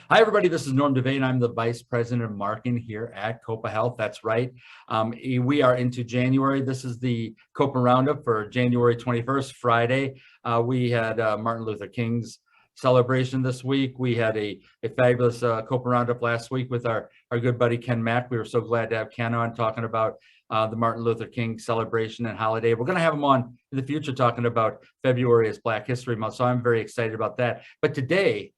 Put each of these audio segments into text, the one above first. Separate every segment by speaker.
Speaker 1: Hi, everybody. This is Norm Devane. I'm the Vice President of Marketing here at Copa Health. That's right. We are into January. This is the Copa Roundup for January 21st, Friday. We had Martin Luther King's celebration this week. We had a fabulous Copa Roundup last week with our good buddy Ken Mack. We were so glad to have Ken on talking about the Martin Luther King celebration and holiday. We're going to have him on in the future talking about February as Black History Month. So I'm very excited about that. But today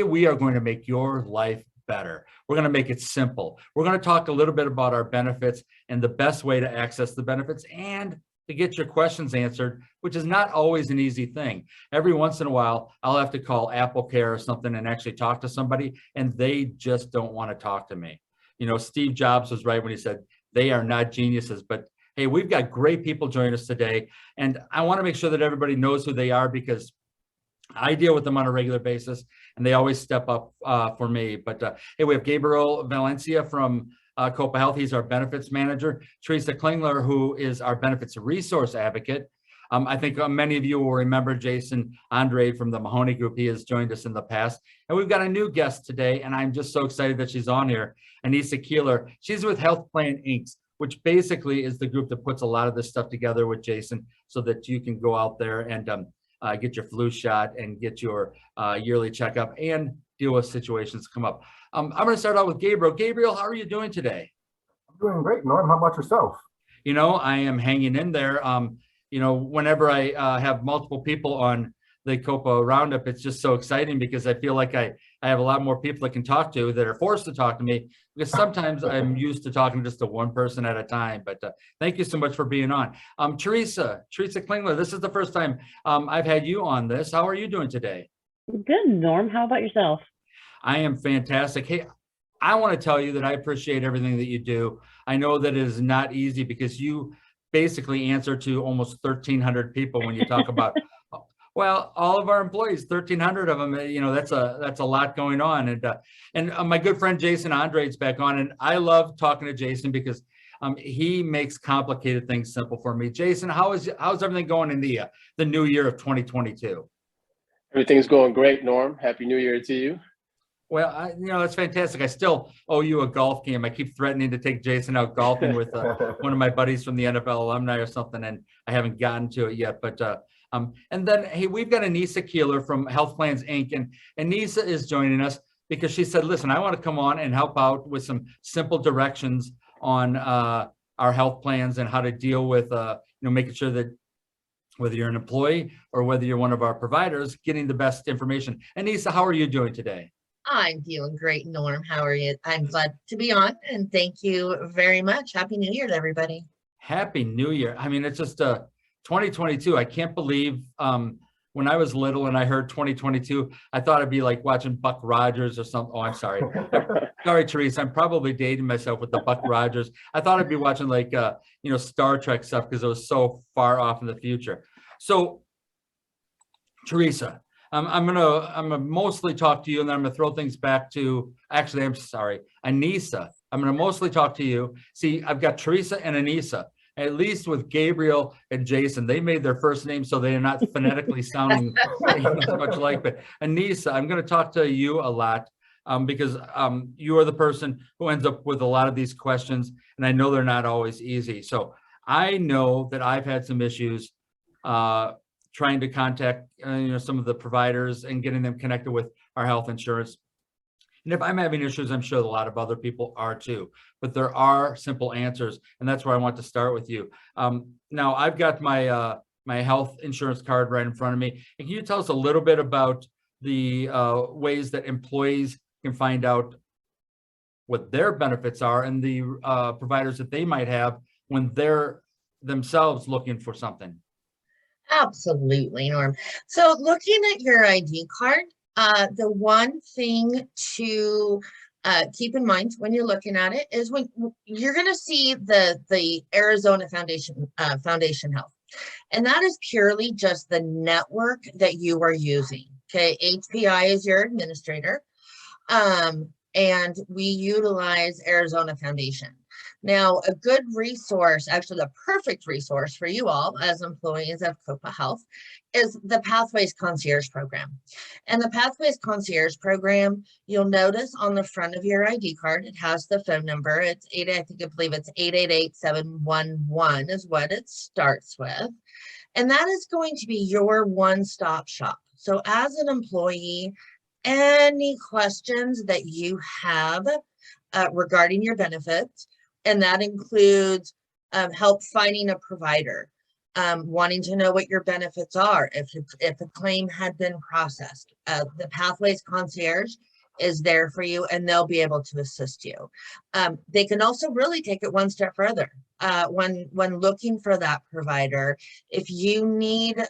Speaker 1: we are going to make your life better. We're going to make it simple. We're going to talk a little bit about our benefits and the best way to access the benefits and to get your questions answered, which is not always an easy thing. Every once in a while, I'll have to call AppleCare or something and actually talk to somebody, and they just don't want to talk to me. You know, Steve Jobs was right when he said they are not geniuses, but hey, we've got great people joining us today, and I want to make sure that everybody knows who they are because I deal with them on a regular basis, and they always step up for me. But hey, we have Gabriel Valencia from Copa Health. He's our benefits manager. Teresa Klingler, who is our benefits resource advocate. I think many of you will remember Jason Andre from the Mahoney Group. He has joined us in the past. And we've got a new guest today, and I'm just so excited that she's on here, Anissa Keeler. She's with Health Plan Inc., which basically is the group that puts a lot of this stuff together with Jason so that you can go out there and get your flu shot and get your yearly checkup and deal with situations come up. I'm going to start out with Gabriel. Gabriel, how are you doing today?
Speaker 2: I'm doing great, Norm. How about yourself?
Speaker 1: You know, I am hanging in there. You know, whenever I have multiple people on the Copa Roundup, it's just so exciting because I feel like I have a lot more people I can talk to that are forced to talk to me because sometimes I'm used to talking just to one person at a time. But thank you so much for being on. Teresa Klingler, this is the first time I've had you on this. How are you doing today?
Speaker 3: Good, Norm. How about yourself?
Speaker 1: I am fantastic. Hey, I want to tell you that I appreciate everything that you do. I know that it is not easy because you basically answer to almost 1,300 people when you talk about well, all of our employees, 1,300 of them, you know, that's a lot going on. And my good friend Jason Andre is back on, and I love talking to Jason because he makes complicated things simple for me. Jason, how's everything going in the new year of 2022?
Speaker 4: Everything's going great, Norm. Happy New Year to you.
Speaker 1: Well, you know, that's fantastic. I still owe you a golf game. I keep threatening to take Jason out golfing with one of my buddies from the NFL alumni or something, and I haven't gotten to it yet. But and then, hey, we've got Anissa Keeler from Health Plans Inc. And Anissa is joining us because she said, listen, I want to come on and help out with some simple directions on our health plans and how to deal with, you know, making sure that whether you're an employee or whether you're one of our providers, getting the best information. Anissa, how are you doing today?
Speaker 5: I'm doing great, Norm. How are you? I'm glad to be on, and thank you very much. Happy New Year to everybody.
Speaker 1: Happy New Year. I mean, it's just 2022. I can't believe when I was little and I heard 2022, I thought I'd be like watching Buck Rogers or something. Oh, I'm sorry. Sorry, Teresa. I'm probably dating myself with the Buck Rogers. I thought I'd be watching like, you know, Star Trek stuff because it was so far off in the future. So, Teresa, I'm gonna mostly talk to you, and then I'm gonna throw things back to. Actually, I'm sorry, Anissa. I'm gonna mostly talk to you. See, I've got Teresa and Anissa. At least with Gabriel and Jason, they made their first name so they are not phonetically sounding as much alike. But Anissa, I'm going to talk to you a lot because you are the person who ends up with a lot of these questions, and I know they're not always easy. So I know that I've had some issues trying to contact you know, some of the providers and getting them connected with our health insurance. And if I'm having issues, I'm sure a lot of other people are too. But there are simple answers, and that's where I want to start with you. Now, I've got my my health insurance card right in front of me. And can you tell us a little bit about the ways that employees can find out what their benefits are and the providers that they might have when they're themselves looking for something?
Speaker 5: Absolutely, Norm. So looking at your ID card, the one thing to keep in mind when you're looking at it is when you're going to see the Arizona Foundation Health, and that is purely just the network that you are using. Okay, HPI is your administrator, and we utilize Arizona Foundation. Now, a good resource, actually the perfect resource for you all as employees of Copa Health, is the Pathways Concierge Program. And the Pathways Concierge Program, you'll notice on the front of your ID card, it has the phone number. It's I believe it's 888-711 is what it starts with. And that is going to be your one-stop shop. So as an employee, any questions that you have regarding your benefits, and that includes help finding a provider, wanting to know what your benefits are, if a claim had been processed. The Pathways Concierge is there for you, and they'll be able to assist you. They can also really take it one step further. When looking for that provider, if you need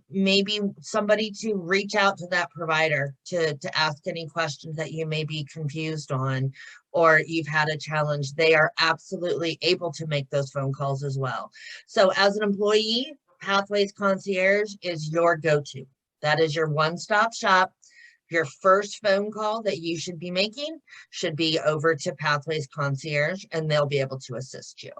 Speaker 5: maybe somebody to reach out to that provider to ask any questions that you may be confused on, or you've had a challenge, they are absolutely able to make those phone calls as well. So as an employee, Pathways Concierge is your go-to. That is your one-stop shop. Your first phone call that you should be making should be over to Pathways Concierge, and they'll be able to assist you.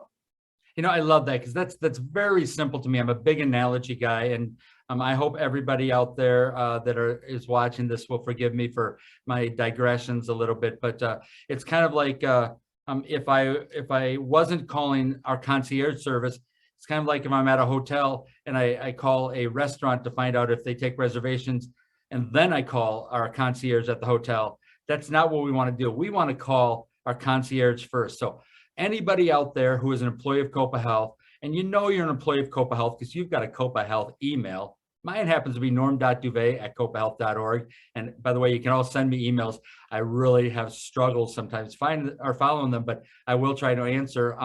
Speaker 1: You know, I love that because that's very simple to me. I'm a big analogy guy, and I hope everybody out there that is watching this will forgive me for my digressions a little bit. But it's kind of like if I wasn't calling our concierge service, it's kind of like if I'm at a hotel and I call a restaurant to find out if they take reservations, and then I call our concierge at the hotel. That's not what we want to do. We want to call our concierge first. So anybody out there who is an employee of Copa Health, and you know you're an employee of Copa Health because you've got a Copa Health email. Mine happens to be norm.duvet@copahealth.org. And by the way, you can all send me emails. I really have struggled sometimes finding or following them, but I will try to answer.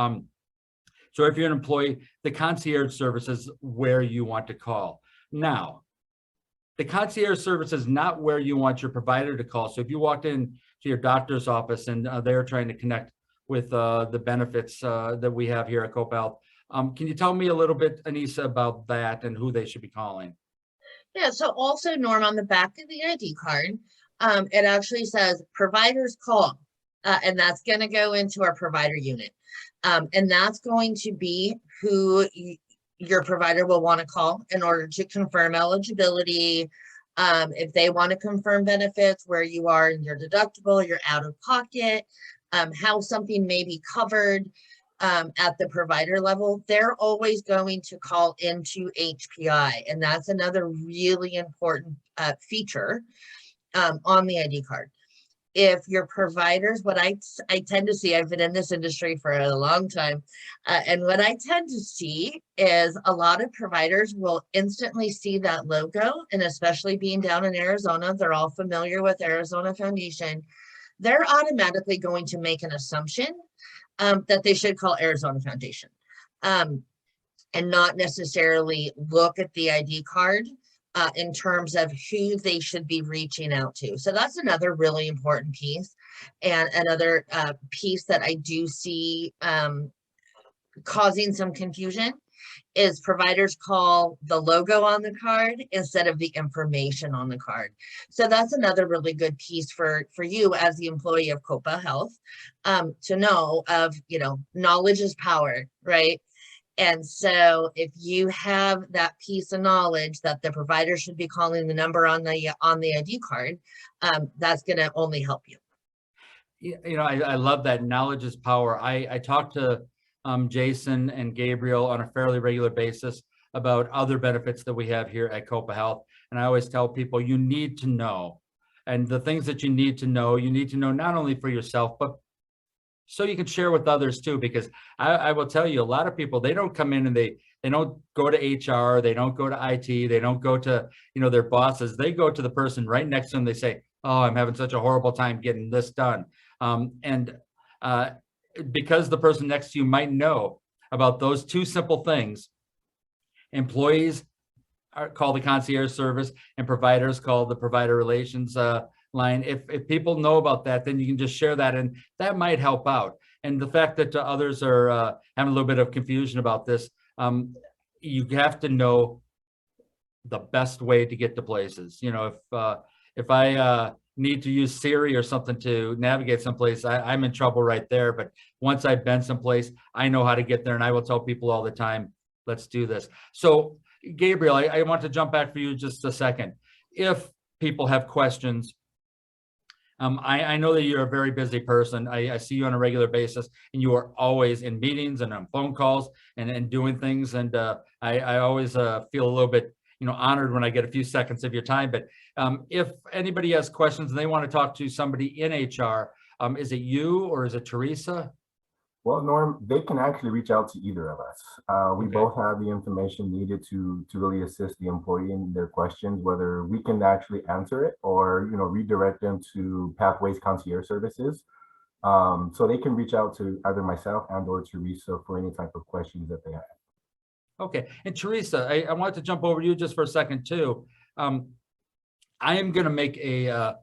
Speaker 1: So if you're an employee, the concierge service is where you want to call. Now, the concierge service is not where you want your provider to call. So if you walked in to your doctor's office and they're trying to connect with the benefits that we have here at Copa Health, can you tell me a little bit, Anissa, about that and who they should be calling?
Speaker 5: Yeah, so also, Norm, on the back of the ID card, it actually says providers call, and that's going to go into our provider unit. And that's going to be who your provider will want to call in order to confirm eligibility. If they want to confirm benefits, where you are in your deductible, your out of pocket, how something may be covered at the provider level, they're always going to call into HPI. And that's another really important feature on the ID card. If your providers, what I tend to see, I've been in this industry for a long time, and what I tend to see is a lot of providers will instantly see that logo, and especially being down in Arizona, they're all familiar with Arizona Foundation. They're automatically going to make an assumption that they should call Arizona Foundation and not necessarily look at the ID card in terms of who they should be reaching out to. So that's another really important piece. And another piece that I do see causing some confusion is providers call the logo on the card instead of the information on the card. So that's another really good piece for you as the employee of Copa Health to know of, knowledge is power, right? And so if you have that piece of knowledge that the provider should be calling the number on the ID card, that's going to only help you.
Speaker 1: I love that. Knowledge is power. I talk to Jason and Gabriel on a fairly regular basis about other benefits that we have here at Copa Health. And I always tell people you need to know. And the things that you need to know not only for yourself, but so you can share with others too, because I will tell you, a lot of people, they don't come in and they don't go to HR, they don't go to IT, they don't go to, their bosses. They go to the person right next to them. They say, oh, I'm having such a horrible time getting this done. Because the person next to you might know about those two simple things, employees call the concierge service and providers call the provider relations line. If people know about that, then you can just share that, and that might help out. And the fact that others are having a little bit of confusion about this, you have to know the best way to get to places. If I need to use Siri or something to navigate someplace, I'm in trouble right there. But once I've been someplace, I know how to get there, and I will tell people all the time, let's do this. So Gabriel, I want to jump back for you just a second. If people have questions, I know that you're a very busy person. I see you on a regular basis, and you are always in meetings and on phone calls and doing things. And I always feel a little bit, honored when I get a few seconds of your time. But if anybody has questions and they want to talk to somebody in HR, is it you or is it Teresa?
Speaker 2: Well, Norm, they can actually reach out to either of us. We
Speaker 1: Okay.
Speaker 2: both have the information needed to really assist the employee in their questions, whether we can actually answer it or, redirect them to Pathways Concierge Services. So they can reach out to either myself and or Teresa for any type of questions that they have.
Speaker 1: Okay. And Teresa, I want to jump over to you just for a second too. I am going to make a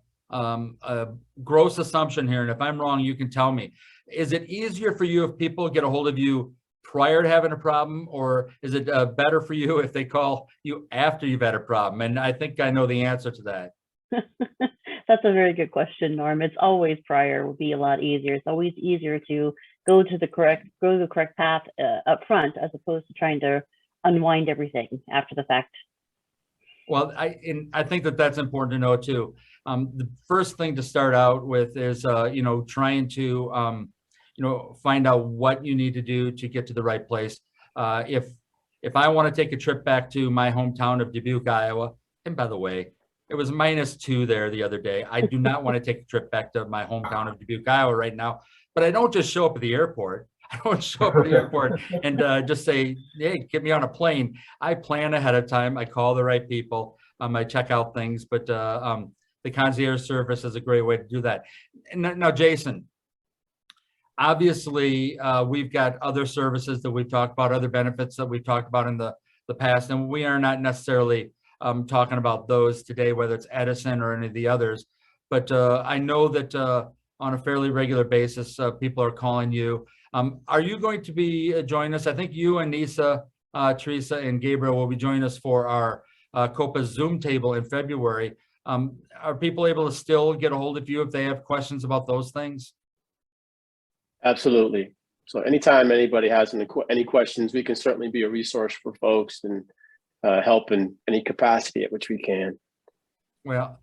Speaker 1: gross assumption here, and if I'm wrong, you can tell me. Is it easier for you if people get a hold of you prior to having a problem, or is it better for you if they call you after you've had a problem? And I think I know the answer to that.
Speaker 3: That's a very good question, Norm. It's always prior would be a lot easier. It's always easier to go to the correct path up front, as opposed to trying to unwind everything after the fact.
Speaker 1: Well, I think that's important to know too. The first thing to start out with is trying to find out what you need to do to get to the right place. If I want to take a trip back to my hometown of Dubuque, Iowa, and by the way, it was -2 there the other day. I do not want to take a trip back to my hometown of Dubuque, Iowa right now. But I don't just show up at the airport. I don't show up at the airport and just say, hey, get me on a plane. I plan ahead of time. I call the right people. I check out things, but the concierge service is a great way to do that. And now, Jason, obviously, we've got other services that we've talked about, other benefits that we've talked about in the past, and we are not necessarily talking about those today, whether it's Edison or any of the others. But I know that on a fairly regular basis, people are calling you. Are you going to be joining us? I think you and Nisa, Teresa, and Gabriel will be joining us for our Copa Zoom table in February. Are people able to still get a hold of you if they have questions about those things?
Speaker 4: Absolutely. So anytime anybody has any questions, we can certainly be a resource for folks and help in any capacity at which we can.
Speaker 1: Well,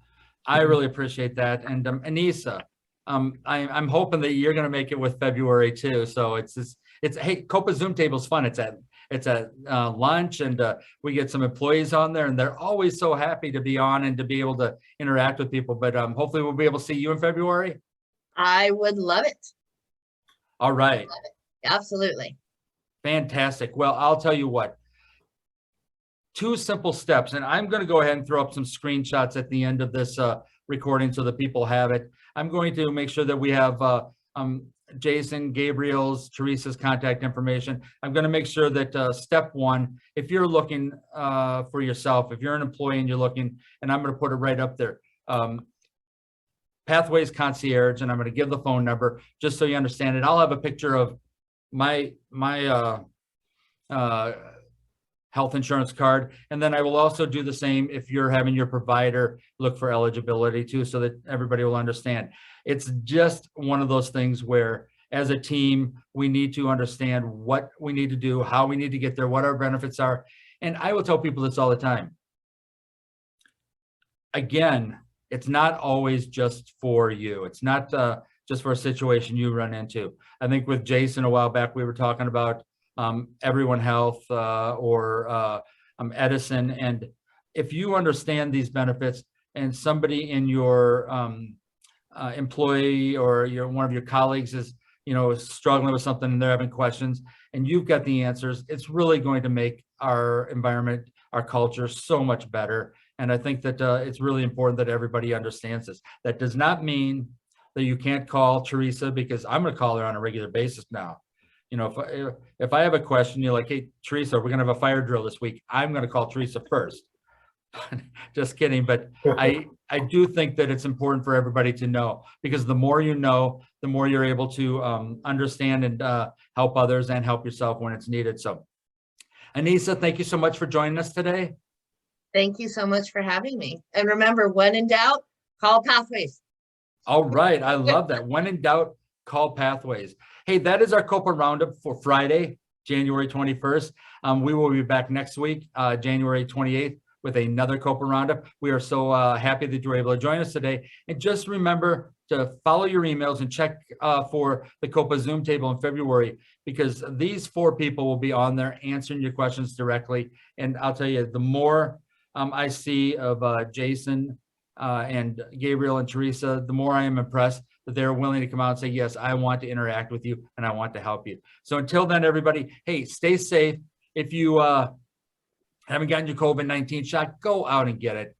Speaker 1: I really appreciate that. And Anissa, I'm hoping that you're going to make it with February too. So hey, Copa Zoom table is fun. It's at lunch, and we get some employees on there, and they're always so happy to be on and to be able to interact with people. But hopefully we'll be able to see you in February.
Speaker 5: I would love it.
Speaker 1: All right.
Speaker 5: Love it. Absolutely.
Speaker 1: Fantastic. Well, I'll tell you what. 2 simple steps, and I'm going to go ahead and throw up some screenshots at the end of this recording so that people have it. I'm going to make sure that we have Jason, Gabriel's, Teresa's contact information. I'm going to make sure that step 1, if you're looking for yourself, if you're an employee and you're looking, and I'm going to put it right up there, Pathways Concierge, and I'm going to give the phone number just so you understand it. I'll have a picture of my health insurance card. And then I will also do the same if you're having your provider look for eligibility too, so that everybody will understand. It's just one of those things where as a team, we need to understand what we need to do, how we need to get there, what our benefits are. And I will tell people this all the time. Again, it's not always just for you. It's not just for a situation you run into. I think with Jason a while back, we were talking about Everyone Health or Edison. And if you understand these benefits and somebody in your employee or one of your colleagues is struggling with something and they're having questions and you've got the answers, it's really going to make our environment, our culture so much better. And I think that it's really important that everybody understands this. That does not mean that you can't call Teresa, because I'm going to call her on a regular basis now. If I have a question, you're like, hey, Teresa, we're going to have a fire drill this week. I'm going to call Teresa first. Just kidding. But I do think that it's important for everybody to know, because the more you know, the more you're able to understand and help others and help yourself when it's needed. So, Anissa, thank you so much for joining us today.
Speaker 5: Thank you so much for having me. And remember, when in doubt, call Pathways.
Speaker 1: All right. I love that. When in doubt, call Pathways. Hey, that is our Copa Roundup for Friday, January 21st. We will be back next week, January 28th, with another Copa Roundup. We are so happy that you were able to join us today. And just remember to follow your emails and check for the Copa Zoom table in February, because these 4 people will be on there answering your questions directly. And I'll tell you, the more I see of Jason and Gabriel and Teresa, the more I am impressed that they're willing to come out and say, yes, I want to interact with you and I want to help you. So until then, everybody, hey, stay safe. If you haven't gotten your COVID-19 shot, go out and get it.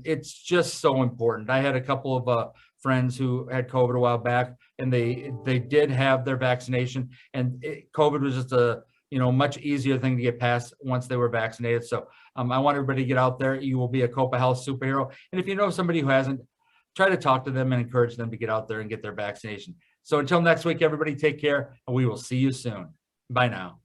Speaker 1: It's just so important. I had a couple of friends who had COVID a while back, and they did have their vaccination, and COVID was just a much easier thing to get past once they were vaccinated. So I want everybody to get out there. You will be a Copa Health superhero. And if you know somebody who hasn't, try to talk to them and encourage them to get out there and get their vaccination. So until next week, everybody, take care, and we will see you soon. Bye now.